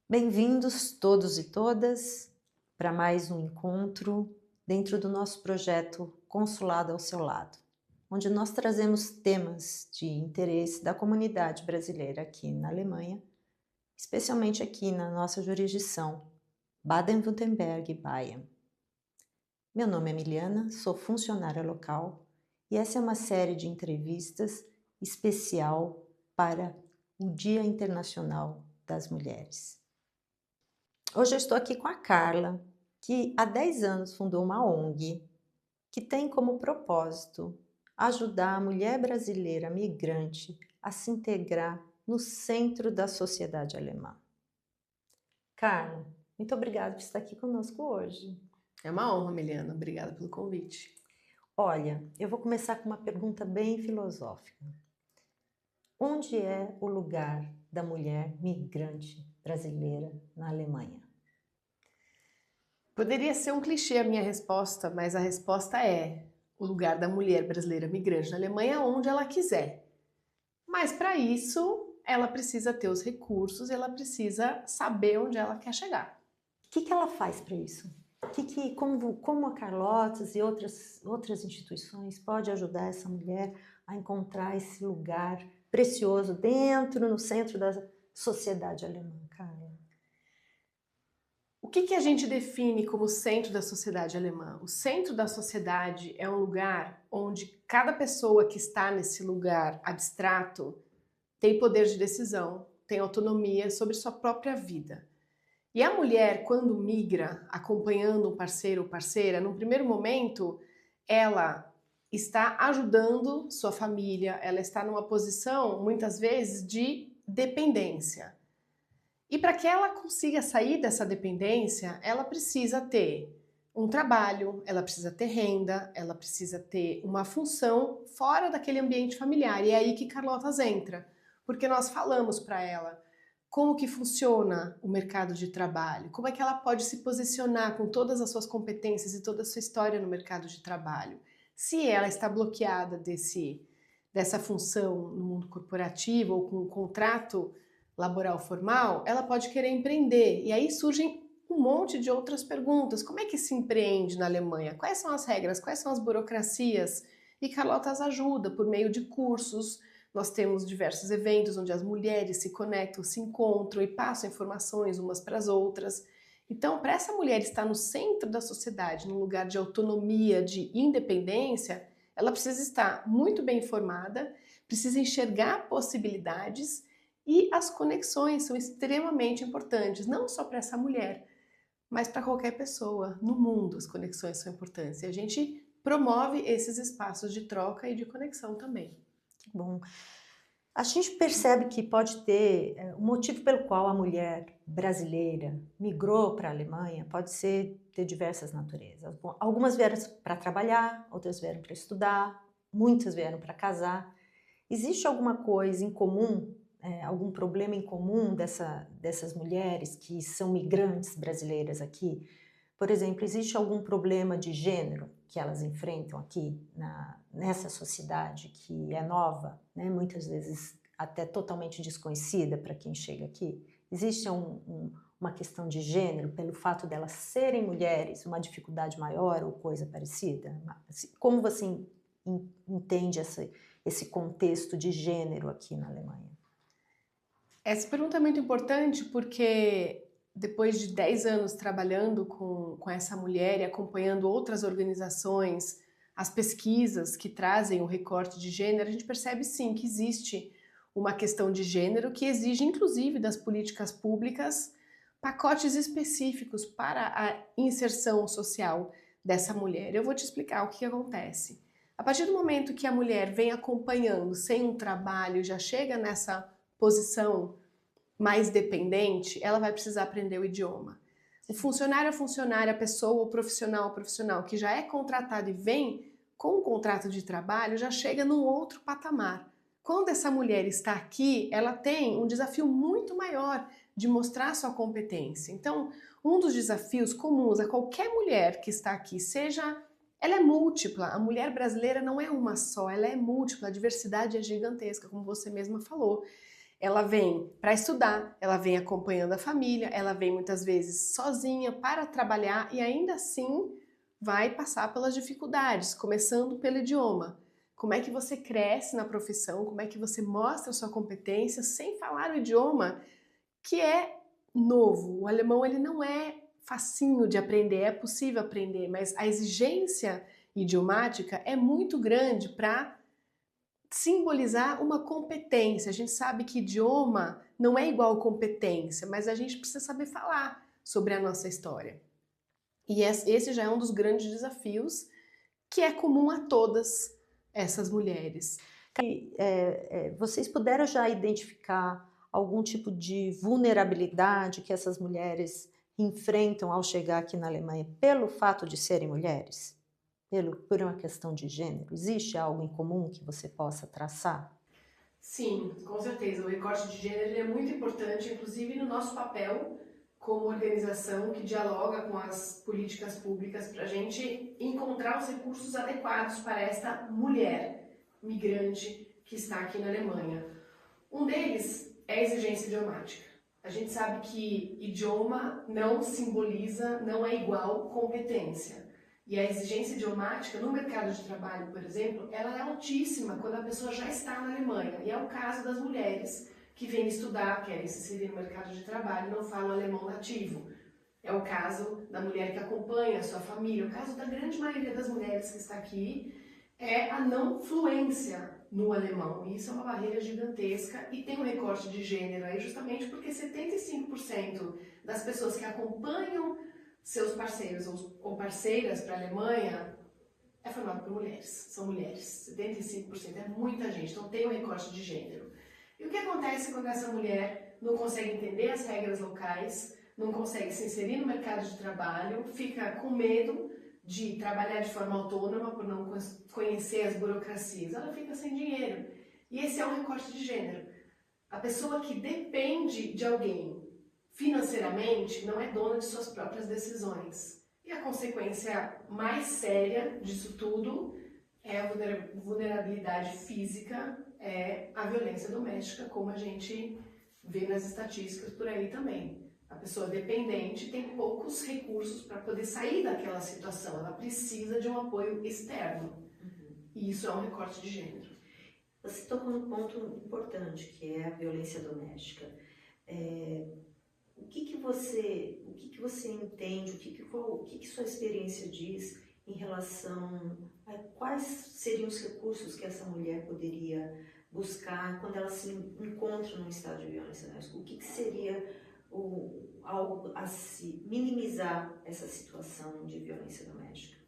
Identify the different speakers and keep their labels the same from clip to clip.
Speaker 1: Bem-vindos todos e todas para mais um encontro dentro do nosso projeto Consulado ao Seu Lado, onde nós trazemos temas de interesse da comunidade brasileira aqui na Alemanha, especialmente aqui na nossa jurisdição, Baden-Württemberg e Bayern. Meu nome é Emiliana, sou funcionária local e essa é uma série de entrevistas especial para o Dia Internacional das Mulheres. Hoje eu estou aqui com a Carla, que há 10 anos fundou uma ONG que tem como propósito ajudar a mulher brasileira migrante a se integrar no centro da sociedade alemã. Carla, muito obrigada por estar aqui conosco hoje.
Speaker 2: É uma honra, Emiliana. Obrigada pelo convite.
Speaker 1: Olha, eu vou começar com uma pergunta bem filosófica. Onde é o lugar da mulher migrante brasileira na Alemanha?
Speaker 2: Poderia ser um clichê a minha resposta, mas a resposta é: o lugar da mulher brasileira migrante na Alemanha é onde ela quiser. Mas para isso, ela precisa ter os recursos, ela precisa saber onde ela quer chegar.
Speaker 1: O que ela faz para isso? Como a Carlotas e outras instituições pode ajudar essa mulher a encontrar esse lugar precioso no centro da sociedade alemã, Carla?
Speaker 2: O que a gente define como centro da sociedade alemã? O centro da sociedade é um lugar onde cada pessoa que está nesse lugar abstrato tem poder de decisão, tem autonomia sobre sua própria vida. E a mulher, quando migra, acompanhando um parceiro ou parceira, num primeiro momento, ela está ajudando sua família, ela está numa posição, muitas vezes, de dependência. E para que ela consiga sair dessa dependência, ela precisa ter um trabalho, ela precisa ter renda, ela precisa ter uma função fora daquele ambiente familiar. E é aí que Carlotas entra, porque nós falamos para ela como que funciona o mercado de trabalho, como é que ela pode se posicionar com todas as suas competências e toda a sua história no mercado de trabalho. Se ela está bloqueada dessa função no mundo corporativo ou com um contrato laboral formal, ela pode querer empreender. E aí surgem um monte de outras perguntas. Como é que se empreende na Alemanha? Quais são as regras? Quais são as burocracias? E Carlotas ajuda por meio de cursos. Nós temos diversos eventos onde as mulheres se conectam, se encontram e passam informações umas para as outras. Então, para essa mulher estar no centro da sociedade, num lugar de autonomia, de independência, ela precisa estar muito bem informada, precisa enxergar possibilidades e as conexões são extremamente importantes, não só para essa mulher, mas para qualquer pessoa no mundo. As conexões são importantes e a gente promove esses espaços de troca e de conexão também.
Speaker 1: Que bom. A gente percebe que pode ter o motivo pelo qual a mulher brasileira migrou para a Alemanha pode ter diversas naturezas. Bom, algumas vieram para trabalhar, outras vieram para estudar, muitas vieram para casar. Existe alguma coisa em comum, algum problema em comum dessas mulheres que são migrantes brasileiras aqui? Por exemplo, existe algum problema de gênero que elas enfrentam aqui nessa sociedade que é nova, né? Muitas vezes até totalmente desconhecida para quem chega aqui? Existe uma questão de gênero pelo fato delas serem mulheres, uma dificuldade maior ou coisa parecida? Como você entende esse contexto de gênero aqui na Alemanha?
Speaker 2: Essa pergunta é muito importante porque depois de 10 anos trabalhando com essa mulher e acompanhando outras organizações, as pesquisas que trazem o recorte de gênero, a gente percebe sim que existe uma questão de gênero que exige, inclusive, das políticas públicas, pacotes específicos para a inserção social dessa mulher. Eu vou te explicar o que acontece. A partir do momento que a mulher vem acompanhando sem um trabalho, já chega nessa posição mais dependente, ela vai precisar aprender o idioma. O funcionário a funcionária, a pessoa, o profissional que já é contratado e vem com um contrato de trabalho, já chega num outro patamar. Quando essa mulher está aqui, ela tem um desafio muito maior de mostrar sua competência. Então, um dos desafios comuns a qualquer mulher que está aqui, ela é múltipla. A mulher brasileira não é uma só, ela é múltipla, a diversidade é gigantesca, como você mesma falou. ela vem para estudar, ela vem acompanhando a família, ela vem muitas vezes sozinha para trabalhar e ainda assim vai passar pelas dificuldades, começando pelo idioma. Como é que você cresce na profissão, como é que você mostra a sua competência sem falar o idioma que é novo. O alemão ele não é facinho de aprender, é possível aprender, mas a exigência idiomática é muito grande para simbolizar uma competência. A gente sabe que idioma não é igual competência, mas a gente precisa saber falar sobre a nossa história. E esse já é um dos grandes desafios que é comum a todas essas mulheres.
Speaker 1: Vocês puderam já identificar algum tipo de vulnerabilidade que essas mulheres enfrentam ao chegar aqui na Alemanha pelo fato de serem mulheres? Por uma questão de gênero? Existe algo em comum que você possa traçar?
Speaker 2: Sim, com certeza. O recorte de gênero é muito importante, inclusive no nosso papel como organização que dialoga com as políticas públicas para a gente encontrar os recursos adequados para esta mulher migrante que está aqui na Alemanha. Um deles é a exigência idiomática. A gente sabe que idioma não simboliza, não é igual competência. E a exigência idiomática no mercado de trabalho, por exemplo, ela é altíssima quando a pessoa já está na Alemanha. E é o caso das mulheres que vêm estudar, querem se inserir no mercado de trabalho e não falam alemão nativo. É o caso da mulher que acompanha a sua família. O caso da grande maioria das mulheres que está aqui é a não fluência no alemão. E isso é uma barreira gigantesca e tem um recorte de gênero aí justamente porque 75% das pessoas que acompanham seus parceiros ou parceiras para a Alemanha é formado por mulheres, são mulheres, 75%, é muita gente, então tem um recorte de gênero. E o que acontece quando essa mulher não consegue entender as regras locais, não consegue se inserir no mercado de trabalho, fica com medo de trabalhar de forma autônoma por não conhecer as burocracias, ela fica sem dinheiro. E esse é um recorte de gênero. A pessoa que depende de alguém financeiramente não é dona de suas próprias decisões. E a consequência mais séria disso tudo é a vulnerabilidade física, é a violência doméstica, como a gente vê nas estatísticas por aí também. A pessoa dependente tem poucos recursos para poder sair daquela situação, ela precisa de um apoio externo. E isso é um recorte de gênero.
Speaker 1: Você tocou num ponto importante, que é a violência doméstica. O que você entende, o que sua experiência diz em relação a quais seriam os recursos que essa mulher poderia buscar quando ela se encontra num estado de violência doméstica? O que seria algo a se minimizar essa situação de violência doméstica?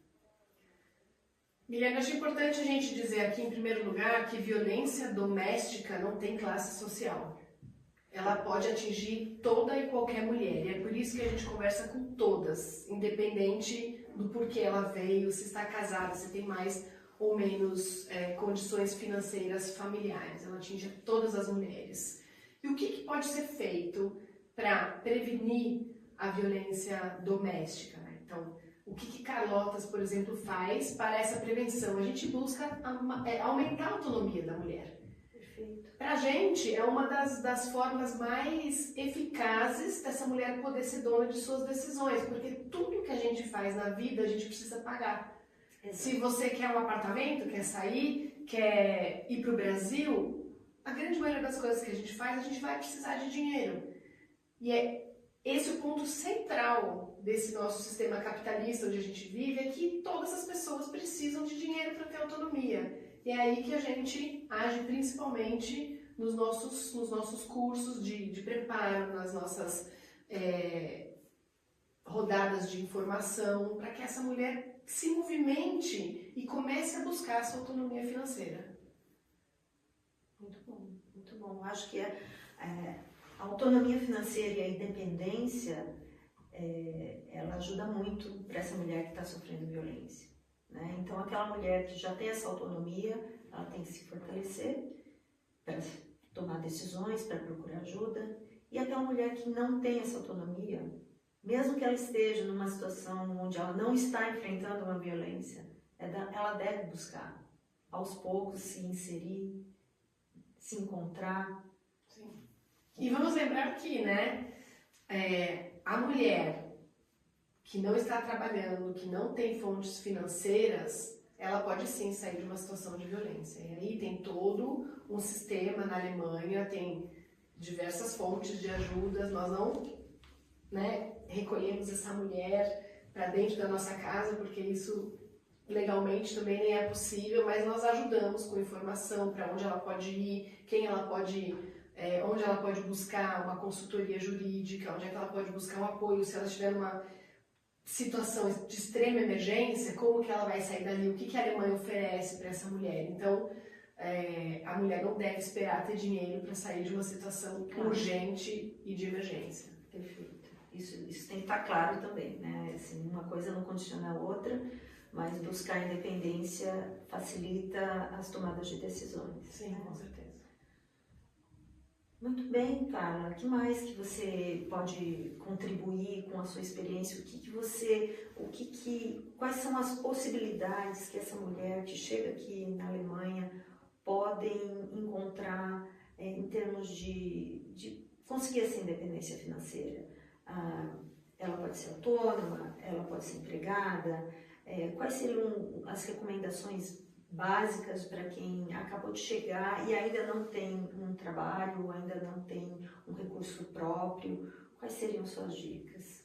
Speaker 2: Milena, acho importante a gente dizer aqui, em primeiro lugar, que violência doméstica não tem classe social. Ela pode atingir toda e qualquer mulher, e é por isso que a gente conversa com todas, independente do porquê ela veio, se está casada, se tem mais ou menos condições financeiras familiares. Ela atinge todas as mulheres. E o que pode ser feito para prevenir a violência doméstica, né? Então, o que Carlotas, por exemplo, faz para essa prevenção? A gente busca aumentar a autonomia da mulher. Para a gente, é uma das formas mais eficazes dessa mulher poder ser dona de suas decisões, porque tudo que a gente faz na vida, a gente precisa pagar. Se você quer um apartamento, quer sair, quer ir para o Brasil, a grande maioria das coisas que a gente faz, a gente vai precisar de dinheiro. E é esse o ponto central desse nosso sistema capitalista onde a gente vive, é que todas as pessoas precisam de dinheiro para ter autonomia. E é aí que a gente age principalmente nos nossos cursos de preparo, nas nossas rodadas de informação, para que essa mulher se movimente e comece a buscar a sua autonomia financeira.
Speaker 1: Muito bom, muito bom. Acho que a autonomia financeira e a independência, ela ajuda muito para essa mulher que está sofrendo violência, né? Então, aquela mulher que já tem essa autonomia, ela tem que se fortalecer para tomar decisões, para procurar ajuda. E aquela mulher que não tem essa autonomia, mesmo que ela esteja numa situação onde ela não está enfrentando uma violência, ela deve buscar, aos poucos, se inserir, se encontrar,
Speaker 2: Sim. E vamos lembrar que, né, a mulher que não está trabalhando, que não tem fontes financeiras, ela pode sim sair de uma situação de violência. E aí tem todo um sistema na Alemanha, tem diversas fontes de ajudas, nós não, né, recolhemos essa mulher para dentro da nossa casa, porque isso legalmente também nem é possível, mas nós ajudamos com informação para onde ela pode ir, quem ela pode, onde ela pode buscar uma consultoria jurídica, onde é que ela pode buscar um apoio se ela estiver numa situação de extrema emergência, como que ela vai sair dali, o que que a Alemanha oferece para essa mulher. Então, a mulher não deve esperar ter dinheiro para sair de uma situação urgente e de emergência.
Speaker 1: Perfeito. Isso tem que estar claro também, né? Assim, uma coisa não condiciona a outra, mas buscar independência facilita as tomadas de decisões.
Speaker 2: Sim,
Speaker 1: né?
Speaker 2: com certeza.
Speaker 1: Muito bem, Carla. O que mais que você pode contribuir com a sua experiência? Quais são as possibilidades que essa mulher que chega aqui na Alemanha podem encontrar em termos de conseguir essa independência financeira? Ela pode ser autônoma, ela pode ser empregada. Quais seriam as recomendações básicas para quem acabou de chegar e ainda não tem um trabalho, ainda não tem um recurso próprio? Quais seriam suas dicas?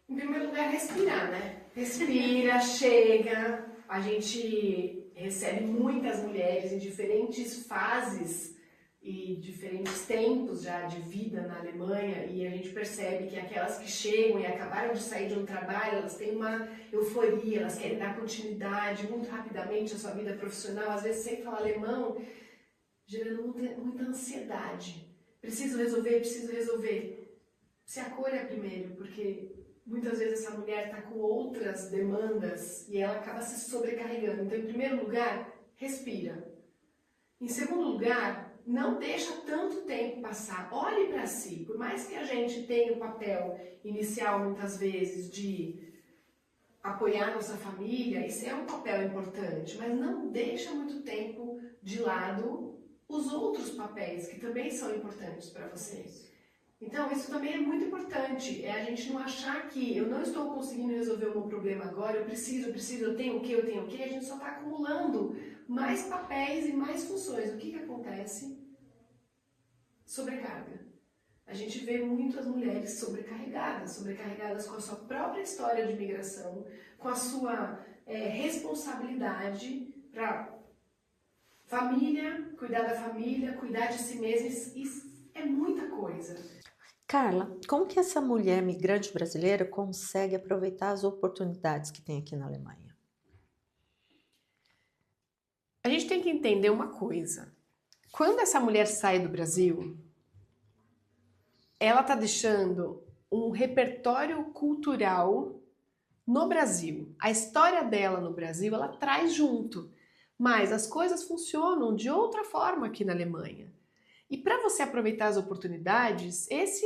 Speaker 2: Em primeiro lugar, respirar, né? Respira, chega. A gente recebe muitas mulheres em diferentes fases e diferentes tempos já de vida na Alemanha, e a gente percebe que aquelas que chegam e acabaram de sair de um trabalho, elas têm uma euforia, elas querem dar continuidade muito rapidamente à sua vida profissional, às vezes sem falar alemão, gerando muita ansiedade. Preciso resolver. Se acolha primeiro, porque muitas vezes essa mulher está com outras demandas e ela acaba se sobrecarregando. Então, em primeiro lugar, respira. Em segundo lugar, não deixa tanto tempo passar. Olhe para si. Por mais que a gente tenha o papel inicial, muitas vezes, de apoiar nossa família, isso é um papel importante, mas não deixa muito tempo de lado os outros papéis, que também são importantes para vocês. Então, isso também é muito importante. É a gente não achar que eu não estou conseguindo resolver o meu problema agora, eu preciso, eu tenho o quê, a gente só está acumulando mais papéis e mais funções. O que acontece? Sobrecarga. A gente vê muitas mulheres sobrecarregadas com a sua própria história de migração, com a sua responsabilidade para família, cuidar de si mesma, isso é muita coisa.
Speaker 1: Carla, como que essa mulher migrante brasileira consegue aproveitar as oportunidades que tem aqui na Alemanha?
Speaker 2: A gente tem que entender uma coisa. Quando essa mulher sai do Brasil, ela está deixando um repertório cultural no Brasil. A história dela no Brasil, ela traz junto. Mas as coisas funcionam de outra forma aqui na Alemanha. E para você aproveitar as oportunidades, esse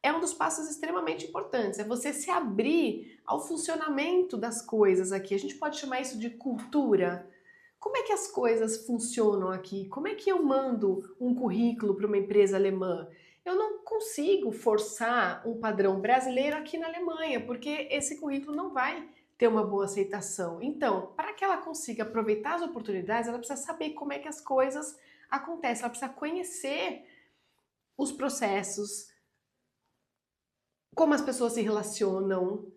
Speaker 2: é um dos passos extremamente importantes. É você se abrir ao funcionamento das coisas aqui. A gente pode chamar isso de cultura. Como é que as coisas funcionam aqui? Como é que eu mando um currículo para uma empresa alemã? Eu não consigo forçar um padrão brasileiro aqui na Alemanha, porque esse currículo não vai ter uma boa aceitação. Então, para que ela consiga aproveitar as oportunidades, ela precisa saber como é que as coisas acontecem, ela precisa conhecer os processos, como as pessoas se relacionam,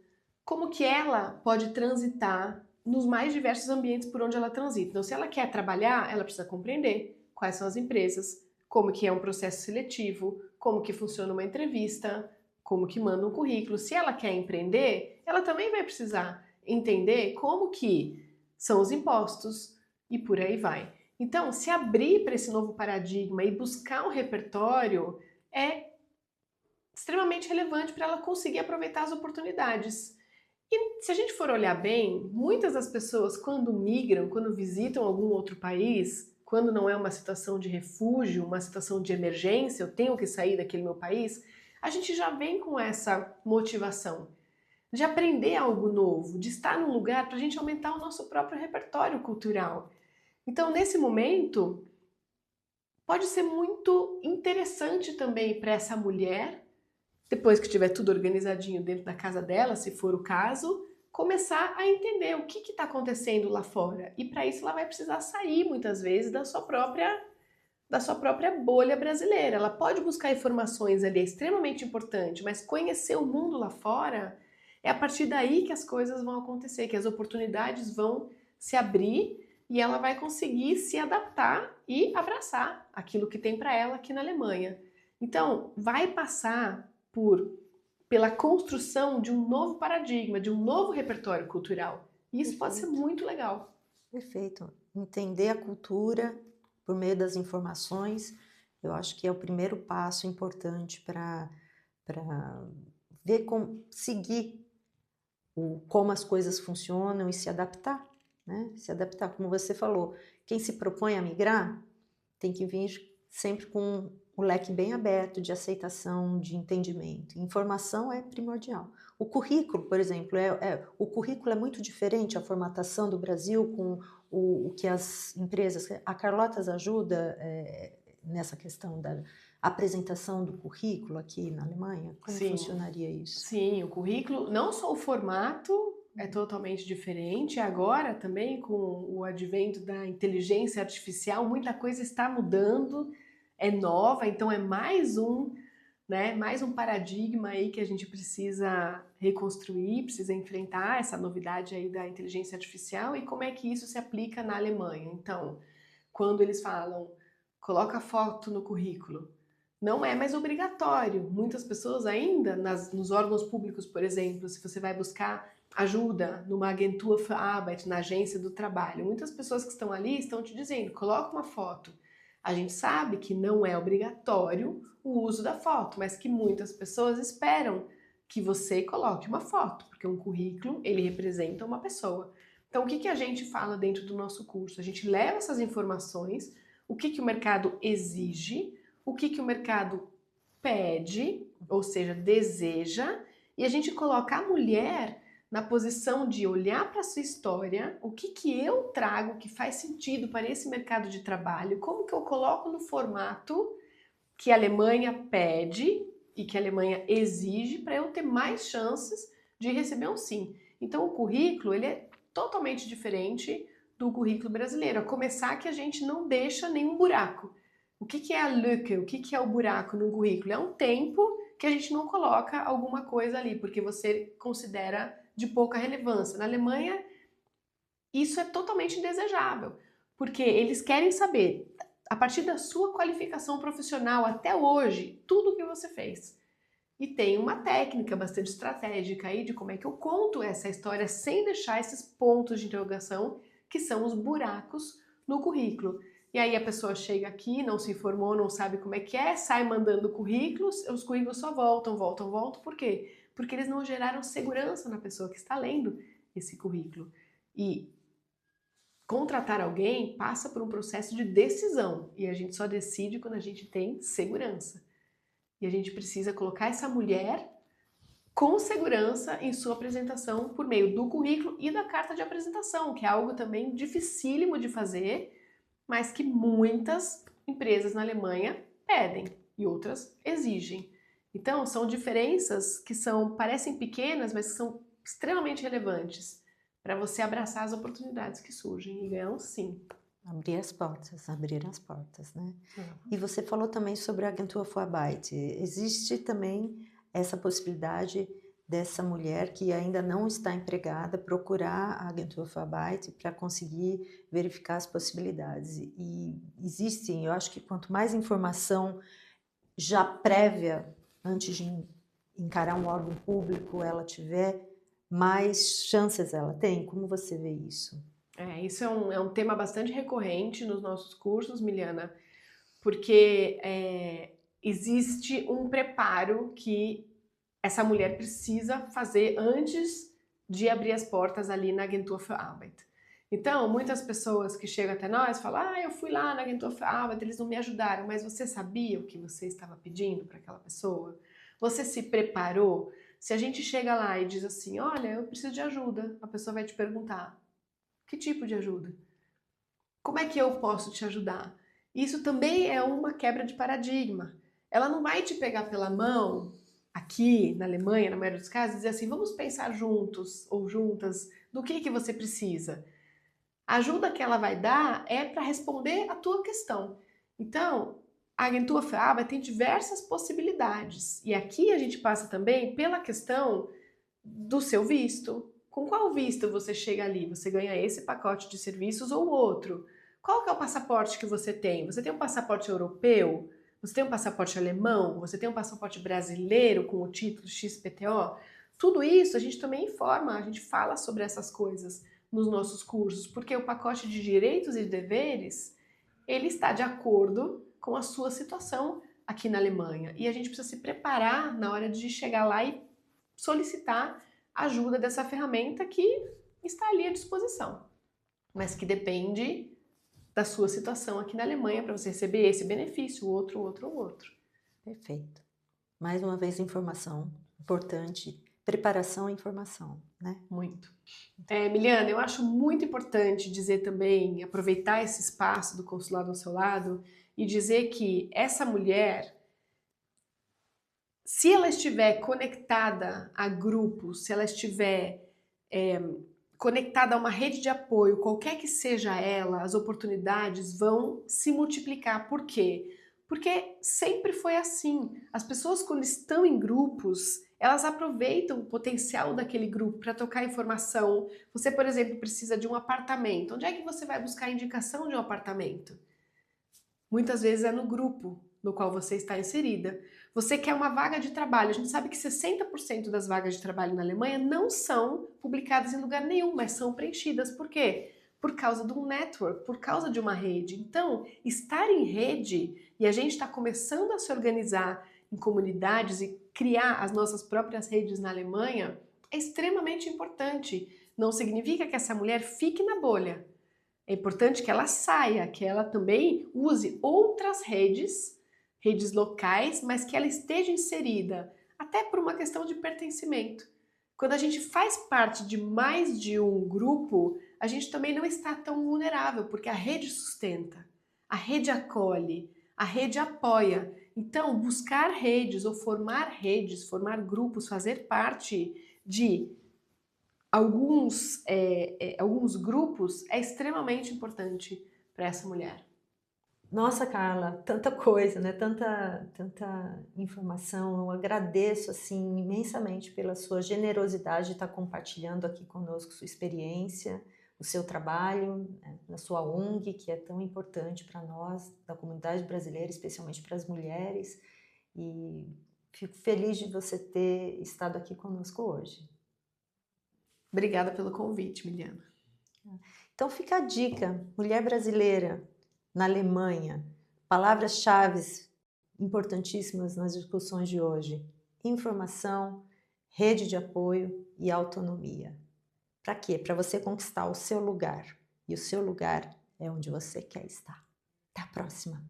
Speaker 2: como que ela pode transitar nos mais diversos ambientes por onde ela transita. Então, se ela quer trabalhar, ela precisa compreender quais são as empresas, como que é um processo seletivo, como que funciona uma entrevista, como que manda um currículo. Se ela quer empreender, ela também vai precisar entender como que são os impostos e por aí vai. Então, se abrir para esse novo paradigma e buscar um repertório é extremamente relevante para ela conseguir aproveitar as oportunidades. E se a gente for olhar bem, muitas das pessoas quando migram, quando visitam algum outro país, quando não é uma situação de refúgio, uma situação de emergência, eu tenho que sair daquele meu país, a gente já vem com essa motivação de aprender algo novo, de estar num lugar para a gente aumentar o nosso próprio repertório cultural. Então, nesse momento, pode ser muito interessante também para essa mulher, depois que tiver tudo organizadinho dentro da casa dela, se for o caso, começar a entender o que está acontecendo lá fora. E para isso ela vai precisar sair muitas vezes da sua própria bolha brasileira. Ela pode buscar informações ali, é extremamente importante, mas conhecer o mundo lá fora é a partir daí que as coisas vão acontecer, que as oportunidades vão se abrir e ela vai conseguir se adaptar e abraçar aquilo que tem para ela aqui na Alemanha. Então, vai passar pela construção de um novo paradigma, de um novo repertório cultural. E isso pode ser muito legal.
Speaker 1: Perfeito. Entender a cultura por meio das informações, eu acho que é o primeiro passo importante para ver como seguir como as coisas funcionam e se adaptar, né? Se adaptar, como você falou. Quem se propõe a migrar tem que vir sempre com o leque bem aberto de aceitação, de entendimento. Informação é primordial. O currículo, por exemplo, o currículo é muito diferente, a formatação do Brasil com o que as empresas... A Carlotas ajuda nessa questão da apresentação do currículo aqui na Alemanha? Como funcionaria isso?
Speaker 2: Sim, o currículo, não só o formato é totalmente diferente, agora também com o advento da inteligência artificial, muita coisa está mudando, é nova, então é mais um paradigma aí que a gente precisa reconstruir, precisa enfrentar essa novidade aí da inteligência artificial e como é que isso se aplica na Alemanha. Então, quando eles falam, coloca foto no currículo, não é mais obrigatório. Muitas pessoas ainda, nos órgãos públicos, por exemplo, se você vai buscar ajuda numa Agentur für Arbeit, na agência do trabalho, muitas pessoas que estão ali estão te dizendo, coloca uma foto. A gente sabe que não é obrigatório o uso da foto, mas que muitas pessoas esperam que você coloque uma foto, porque um currículo, ele representa uma pessoa. Então, o que a gente fala dentro do nosso curso? A gente leva essas informações, o que o mercado exige, o que o mercado pede, ou seja, deseja, e a gente coloca a mulher na posição de olhar para a sua história, o que eu trago que faz sentido para esse mercado de trabalho, como que eu coloco no formato que a Alemanha pede e que a Alemanha exige para eu ter mais chances de receber um sim. Então o currículo, ele é totalmente diferente do currículo brasileiro, a começar que a gente não deixa nenhum buraco. O que é a lücke? O que é o buraco no currículo? É um tempo que a gente não coloca alguma coisa ali, porque você considera de pouca relevância. Na Alemanha, isso é totalmente indesejável, porque eles querem saber, a partir da sua qualificação profissional até hoje, tudo o que você fez. E tem uma técnica bastante estratégica aí de como é que eu conto essa história sem deixar esses pontos de interrogação, que são os buracos no currículo. E aí a pessoa chega aqui, não se informou, não sabe como é que é, sai mandando currículos, os currículos só voltam. Por quê? Porque eles não geraram segurança na pessoa que está lendo esse currículo. E contratar alguém passa por um processo de decisão, e a gente só decide quando a gente tem segurança. E a gente precisa colocar essa mulher com segurança em sua apresentação por meio do currículo e da carta de apresentação, que é algo também dificílimo de fazer, mas que muitas empresas na Alemanha pedem e outras exigem. Então, são diferenças que parecem pequenas, mas que são extremamente relevantes para você abraçar as oportunidades que surgem e ganhar um sim.
Speaker 1: Abrir as portas, né? E você falou também sobre a Agentur für Arbeit. Existe também essa possibilidade dessa mulher que ainda não está empregada procurar a Agentur für Arbeit para conseguir verificar as possibilidades. E existem, eu acho que quanto mais informação já prévia, antes de encarar um órgão público, ela tiver, mais chances ela tem. Como você vê isso?
Speaker 2: Isso é um tema bastante recorrente nos nossos cursos, Miliana, porque existe um preparo que essa mulher precisa fazer antes de abrir as portas ali na Agentur für Arbeit. Então, muitas pessoas que chegam até nós falam, eu fui lá na Agentur für Arbeit, eles não me ajudaram, mas você sabia o que você estava pedindo para aquela pessoa? Você se preparou? Se a gente chega lá e diz assim, olha, eu preciso de ajuda, a pessoa vai te perguntar, que tipo de ajuda? Como é que eu posso te ajudar? Isso também é uma quebra de paradigma. Ela não vai te pegar pela mão, aqui na Alemanha, na maioria dos casos, e dizer assim, vamos pensar juntos ou juntas do que você precisa. A ajuda que ela vai dar é para responder a tua questão. Então, a agentura FEABA tem diversas possibilidades. E aqui a gente passa também pela questão do seu visto. Com qual visto você chega ali? Você ganha esse pacote de serviços ou outro? Qual que é o passaporte que você tem? Você tem um passaporte europeu? Você tem um passaporte alemão? Você tem um passaporte brasileiro com o título XPTO? Tudo isso a gente também informa, a gente fala sobre essas coisas nos nossos cursos, porque o pacote de direitos e deveres, ele está de acordo com a sua situação aqui na Alemanha. E a gente precisa se preparar na hora de chegar lá e solicitar ajuda dessa ferramenta que está ali à disposição, mas que depende da sua situação aqui na Alemanha para você receber esse benefício, outro.
Speaker 1: Perfeito. Mais uma vez, informação importante, preparação e informação, né?
Speaker 2: Muito. Miliana, eu acho muito importante dizer também, aproveitar esse espaço do consulado ao seu lado e dizer que essa mulher, se ela estiver conectada a grupos, se ela estiver conectada a uma rede de apoio, qualquer que seja ela, as oportunidades vão se multiplicar. Por quê? Porque sempre foi assim. As pessoas, quando estão em grupos, elas aproveitam o potencial daquele grupo para trocar informação. Você, por exemplo, precisa de um apartamento. Onde é que você vai buscar a indicação de um apartamento? Muitas vezes é no grupo no qual você está inserida. Você quer uma vaga de trabalho. A gente sabe que 60% das vagas de trabalho na Alemanha não são publicadas em lugar nenhum, mas são preenchidas. Por quê? Por causa de um network, por causa de uma rede. Então, estar em rede, e a gente está começando a se organizar em comunidades e criar as nossas próprias redes na Alemanha, é extremamente importante. Não significa que essa mulher fique na bolha. É importante que ela saia, que ela também use outras redes locais, mas que ela esteja inserida, até por uma questão de pertencimento. Quando a gente faz parte de mais de um grupo, a gente também não está tão vulnerável, porque a rede sustenta, a rede acolhe, a rede apoia. Então, buscar redes ou formar grupos, fazer parte de alguns grupos é extremamente importante para essa mulher.
Speaker 1: Nossa, Carla, tanta coisa, né? Tanta informação. Eu agradeço assim imensamente pela sua generosidade de estar compartilhando aqui conosco sua experiência, o seu trabalho, né, na sua ONG, que é tão importante para nós, da comunidade brasileira, especialmente para as mulheres. E fico feliz de você ter estado aqui conosco hoje.
Speaker 2: Obrigada pelo convite, Miliana.
Speaker 1: Então fica a dica, mulher brasileira na Alemanha, palavras-chave importantíssimas nas discussões de hoje: informação, rede de apoio e autonomia. Para quê? Para você conquistar o seu lugar. E o seu lugar é onde você quer estar. Até a próxima!